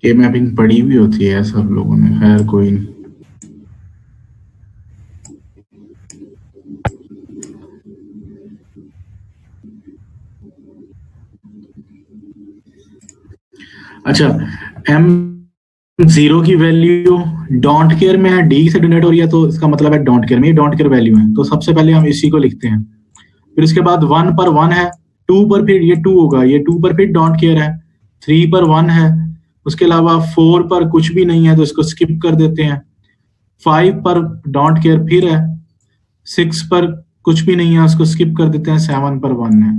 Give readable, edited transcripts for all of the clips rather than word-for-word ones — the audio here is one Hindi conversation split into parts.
ये मैपिंग पढ़ी हुई होती है सब लोगों ने, खैर कोई नहीं। अच्छा, M0 की वैल्यू डोंट केयर में है, डी से जनरेट हो रही है, तो इसका मतलब है डोंट केयर में, ये डोंट केयर वैल्यू है, तो सबसे पहले हम इसी को लिखते हैं। फिर इसके बाद 1 पर 1 है, 2 पर फिर ये 2 होगा, ये 2 पर फिर डोंट केयर है, 3 पर 1 है, उसके अलावा 4 पर कुछ भी नहीं है तो इसको स्किप कर देते हैं, 5 पर डोंट केयर फिर है, 6 पर कुछ भी नहीं है उसको स्किप कर देते हैं, 7 पर 1 है।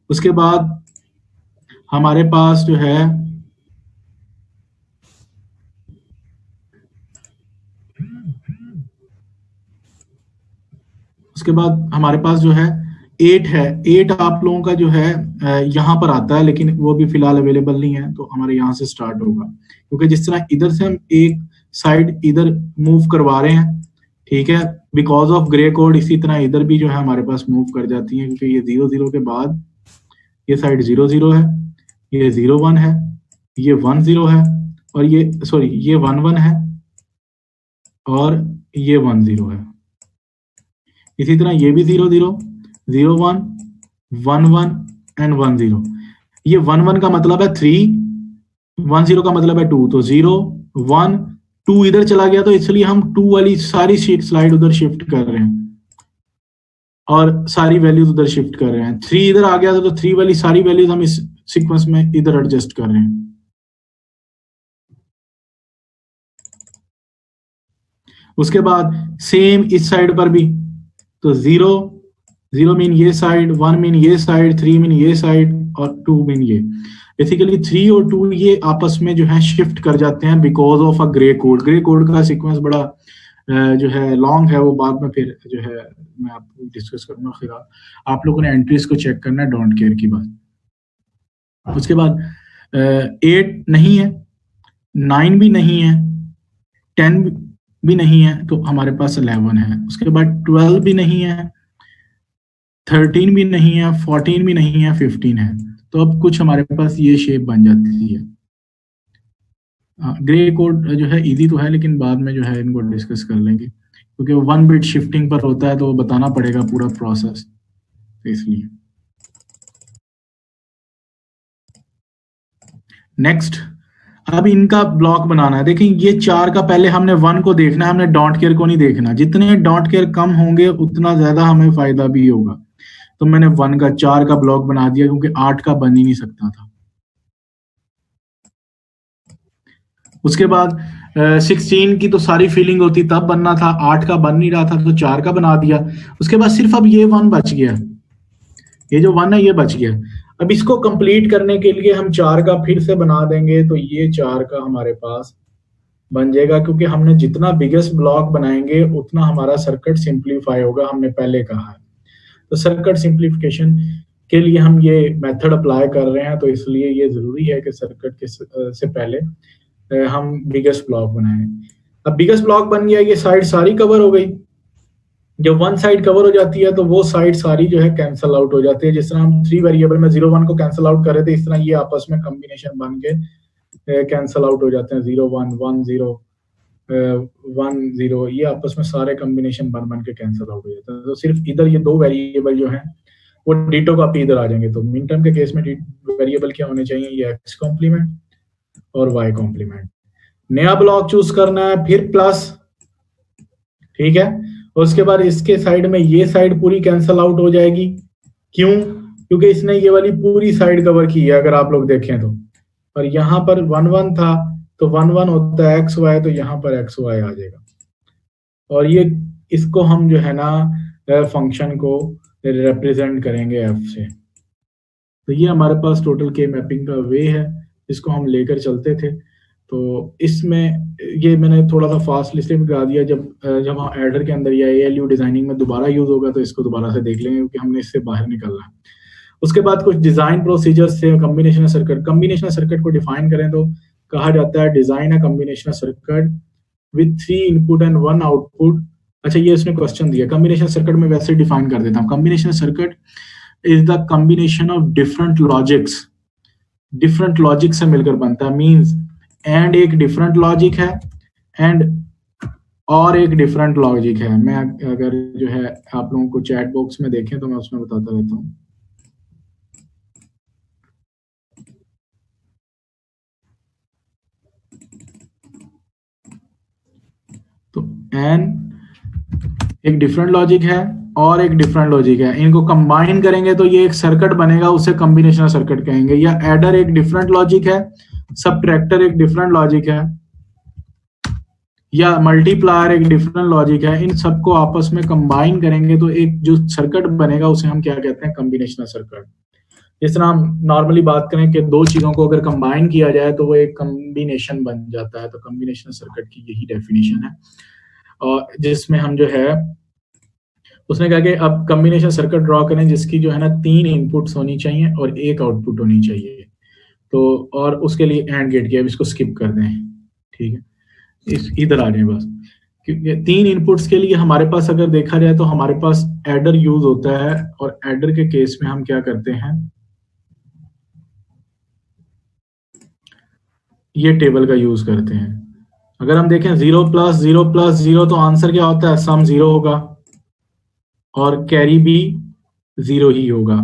उसके बाद हमारे पास जो है उसके बाद हमारे पास जो है 8 है, 8 आप लोगों का जो है यहाँ पर आता है, लेकिन वो भी फिलहाल अवेलेबल नहीं है, तो हमारे यहाँ से स्टार्ट होगा, क्योंकि जिस तरह इधर से हम एक साइड इधर मूव करवा रहे हैं, ठीक है, बिकॉज ऑफ ग्रे कोड, इसी तरह इधर भी जो है हमारे पास मूव कर जाती है, क्योंकि ये 0 0 के बाद ये साइड 0 0 है, ये 0 1 है, ये 1 0 है, और ये सॉरी ये 1 1 है, और ये 1 0 है। इसी तरह ये भी 0 0 0 1 1 1 एंड 1 0। ये 1 1 का मतलब है 3, 1 0 का मतलब है 2, तो 0 1 2 इधर चला गया, तो इसलिए हम 2 वाली सारी स्लाइड उधर शिफ्ट कर रहे हैं, और सारी वैल्यूज उधर शिफ्ट कर रहे हैं। 3 इधर आ गया तो 3 वाली सारी वैल्यूज हम इस सीक्वेंस में इधर एडजस्ट कर रहे हैं। उसके बाद सेम इस साइड पर भी, तो 0 0 मीन ये साइड, 1 मीन ये साइड, 3 मीन ये साइड, और 2 मीन ये। बेसिकली 3 और 2 ये आपस में जो है शिफ्ट कर जाते हैं because of a grey code. Grey code का सीक्वेंस बड़ा जो है लॉन्ग है, वो बाद में फिर जो है मैं आपको डिस्कस करूंगा। फिर आप लोगों ने एंट्रीज को चेक करना है, डोंट केयर की बात। उसके बाद 8 नहीं है, 9 भी नहीं है, 10 भी नहीं है, तो हमारे पास 11 है। उसके बाद 12 भी नहीं है, 13 भी नहीं है, 14 भी नहीं है, 15 है। तो अब कुछ हमारे पास ये शेप बन जाती है। ग्रे कोड जो है इजी तो है, लेकिन बाद में जो है इनको डिस्कस कर लेंगे, क्योंकि वो 1 बिट शिफ्टिंग पर होता है, तो बताना पड़ेगा पूरा प्रोसेस, तो इसलिए। नेक्स्ट, अब इनका ब्लॉक बनाना है। देखिए ये 4 का पहले हमने 1 को देखना है, हमने डोंट केयर को नहीं देखना। जितने डोंट केयर कम होंगे उतना ज्यादा हमें फायदा भी होगा। तो मैंने 1 का 4 का ब्लॉक बना दिया, क्योंकि 8 का बन ही नहीं सकता था। उसके बाद 16 की तो सारी फीलिंग होती तब बनना था, 8 का बन नहीं रहा था, तो 4 का बना दिया। उसके बाद सिर्फ अब ये 1 बच गया, ये जो 1 है ये बच गया। अब इसको कंप्लीट करने के लिए हम 4 का फिर से बना देंगे, तो ये 4 का हमारे पास बन जाएगा, क्योंकि हमने जितना बिगेस्ट ब्लॉक बनाएंगे उतना हमारा सर्किट सिंप्लीफाई होगा, हमने पहले कहा है। तो सर्किट सिंप्लीफिकेशन के लिए हम ये मेथड अप्लाई कर रहे हैं, तो इसलिए ये जरूरी है कि सर्किट के से पहले हम बिगेस्ट ब्लॉक बनाएं। अब बिगेस्ट ब्लॉक बन गया, ये साइड सारी कवर हो गई। जब 1 साइड कवर हो जाती है तो वो साइड सारी जो है कैंसल आउट हो जाती है। जिस तरह हम 3 वेरिएबल में 0 1 को कैंसल आउट कर रहे थे, इस तरह ये आपस में कॉम्बिनेशन बन के कैंसल आउट हो जाते हैं। 0 1 1 0 1 0, ये आपस में सारे कॉम्बिनेशन बन बन के कैंसल आउट हो जाते हैं। तो सिर्फ इधर ये 2 वेरिएबल जो है वो डिटो कॉपी इधर आ जाएंगे। तो मिन टर्म के केस में वेरिएबल क्या होने चाहिए, ये एक्स कॉम्प्लीमेंट और वाई कॉम्प्लीमेंट। नया ब्लॉक चूज करना है, फिर प्लस, ठीक है। उसके बाद इसके साइड में ये साइड पूरी कैंसल आउट हो जाएगी। क्यों? क्योंकि इसने ये वाली पूरी साइड कवर की है, अगर आप लोग देखें तो। और यहाँ पर 1 1 था, तो 1 1 होता है एक्स वाई, तो यहाँ पर एक्स वाई आ जाएगा। और ये इसको हम जो है ना फंक्शन को रिप्रेजेंट करेंगे एफ से। तो ये हमारे पास टोटल के मैपिंग का वे है, जिसको हम लेकर चलते थे। तो इसमें ये मैंने थोड़ा सा फास्ट लिस्ट में करा दिया। जब हम एडर के अंदर या एएलयू डिजाइनिंग में दोबारा यूज होगा तो इसको दोबारा से देख लेंगे, क्योंकि हमने इससे बाहर निकलना है। उसके बाद कुछ डिजाइन प्रोसीजर्स से कॉम्बिनेशनल सर्किट। कॉम्बिनेशनल सर्किट को डिफाइन करें तो कहा जाता है design a combinational circuit with 3 input and 1 output. अच्छा, ये इसने क्वेश्चन दिया। कॉम्बिनेशन सर्किट में वैसे डिफाइन कर देता हूँ। Combination circuit is the combination of different logics से मिलकर बनता है। मींस एंड एक डिफरेंट लॉजिक है, एंड और एक डिफरेंट लॉजिक है। मैं अगर जो है आप लोगों को चैट बॉक्स में देखें तो मैं उसमें बताता रहता हूँ। तो एन एक डिफरेंट लॉजिक है और एक डिफरेंट लॉजिक है, इनको कंबाइन करेंगे तो ये एक सर्किट बनेगा, उसे कॉम्बिनेशनल सर्किट कहेंगे। या एडर एक डिफरेंट लॉजिक है, सबट्रैक्टर एक डिफरेंट लॉजिक है, या मल्टीप्लायर एक डिफरेंट लॉजिक है। इन सबको आपस में कंबाइन करेंगे तो एक जो सर्किट बनेगा उसे हम क्या कहते हैं, कॉम्बिनेशनल सर्किट। जिस तरह हम नॉर्मली बात करें कि दो चीजों को अगर कंबाइन किया जाए तो वो एक कॉम्बिनेशन बन जाता है, तो कॉम्बिनेशनल सर्किट की यही डेफिनेशन है। और जिसमें हम जो है उसने कहा कि अब कॉम्बिनेशन सर्किट ड्रॉ करें जिसकी जो है ना 3 इनपुट्स होनी चाहिए और एक आउटपुट होनी चाहिए। तो और उसके लिए एंड गेट किया, इसको स्किप कर दें, ठीक है, इस इधर आ जाए बस। क्योंकि 3 इनपुट्स के लिए हमारे पास अगर देखा जाए तो हमारे पास एडर यूज होता है, और एडर के केस में हम क्या करते हैं, ये टेबल का यूज करते हैं। अगर हम देखें 0 + 0 + 0 तो आंसर क्या होता है, सम 0 होगा और कैरी भी 0 ही होगा।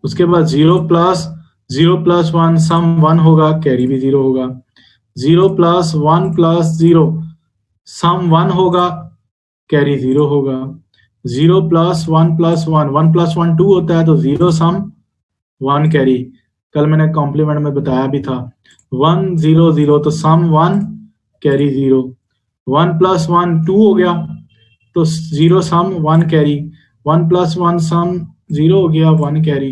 उसके बाद 0 + 0 + 1 सम 1 होगा, कैरी भी 0 होगा। 0 + 1 + 0 सम 1 होगा, कैरी 0 होगा। 0 + 1 + 1 1 + 1 2 होता है, तो 0 सम 1 कैरी। कल मैंने कॉम्प्लीमेंट में बताया भी था, 1 0 0 तो सम 1 कैरी 0। 1 + 1 2 हो गया, तो 0 सम 1 कैरी। 1 + 1 सम 0 हो गया, 1 कैरी।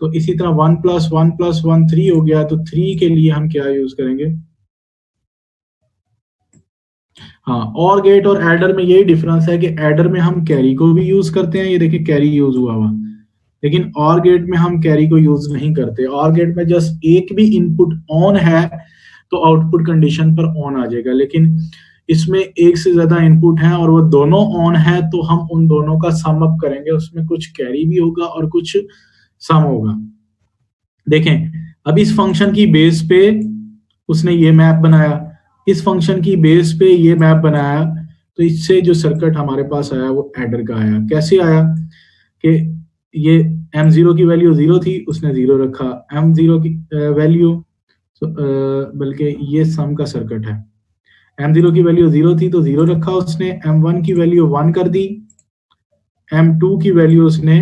तो इसी तरह 1 + 1 + 1 3 हो गया, तो 3 के लिए हम क्या यूज करेंगे, हाँ, और गेट और एडर में यही डिफरेंस है कि एडर में हम कैरी को भी यूज करते हैं, ये देखिए कैरी यूज हुआ हुआ, लेकिन और गेट में हम कैरी को यूज नहीं करते। और गेट में जस्ट एक भी इनपुट ऑन है तो आउटपुट कंडीशन पर ऑन आ जाएगा, लेकिन इसमें एक से ज्यादा इनपुट है और वो दोनों ऑन है तो हम उन दोनों का सम अप करेंगे, उसमें कुछ कैरी भी होगा और कुछ सम होगा। देखें, अब इस फंक्शन की बेस पे उसने ये मैप बनाया, इस फंक्शन की बेस पे ये मैप बनाया, तो इससे जो सर्किट हमारे पास आया वो एडर का आया। कैसे आया कि ये m0 की वैल्यू 0 थी, उसने 0 रखा, m0 की वैल्यू, बल्कि ये सम का सर्किट है, m0 की वैल्यू 0 थी तो 0 रखा उसने, m1 की वैल्यू 1 कर दी, m2 की वैल्यू उसने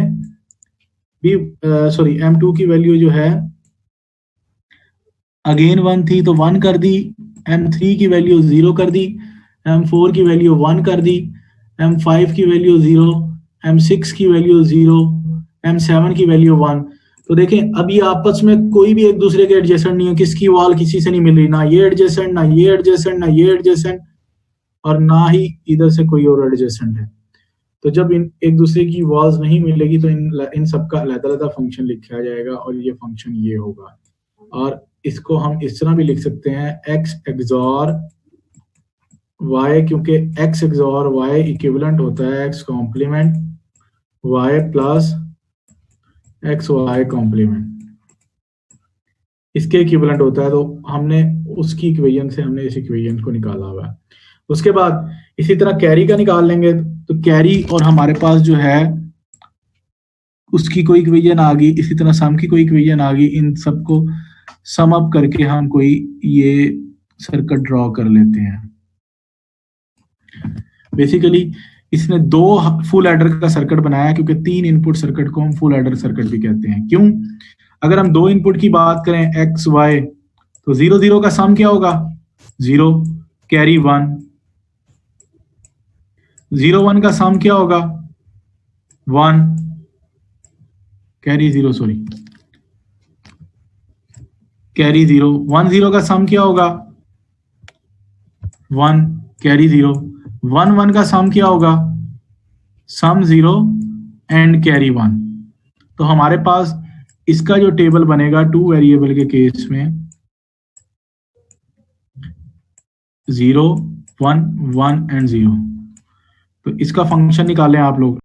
भी सॉरी m2 की वैल्यू जो है अगेन 1 थी तो 1 कर दी, m3 की वैल्यू 0 कर दी, m4 की वैल्यू 1 कर दी, m5 की वैल्यू 0, m6 की वैल्यू 0, m7 की वैल्यू 1। तो देखें अब ये आपस में कोई भी एक दूसरे के एडजेसेंट नहीं है, किसकी वॉल किसी से नहीं मिल रही, ना ये एडजेसेंट, ना ये एडजेसेंट, ना ये एडजेसेंट, और ना ही इधर से कोई और एडजेसेंट है। तो जब इन एक दूसरे की वॉल्स नहीं मिलेगी तो इन सबका अलग-अलग फंक्शन लिखा जाएगा और ये फंक्शन ये होगा। और इसको हम इस तरह भी लिख सकते हैं, x XOR y, क्योंकि x XOR y इक्विवेलेंट होता है x complement y plus x y complement, इसके इक्विवेलेंट होता है। तो हमने उसकी इक्वेशन से हमने इस इक्वेशन को निकाला हुआ है। उसके बाद इसी तरह कैरी का निकाल लेंगे, तो कैरी और हमारे पास जो है उसकी कोई इक्वेशन आ गई, इसी तरह सम की कोई इक्वेशन आ गई, इन सबको सम अप करके हम कोई ये सर्किट ड्रॉ कर लेते हैं। बेसिकली इसने 2 फुल एडर का सर्किट बनाया, क्योंकि 3 इनपुट सर्किट को हम फुल एडर सर्किट भी कहते हैं। क्यों, अगर हम 2 इनपुट की बात करें x y, तो 0 0 का सम क्या होगा, 0 कैरी 1, 0 1 का सम क्या होगा, 1 कैरी 0, सॉरी कैरी 0, 1 0 का सम क्या होगा, 1 कैरी 0, 1 1 का सम क्या होगा, सम 0 एंड कैरी 1। तो हमारे पास इसका जो टेबल बनेगा 2 वेरिएबल के केस में 0 1 1 एंड 0, तो इसका फंक्शन निकालें आप लोग।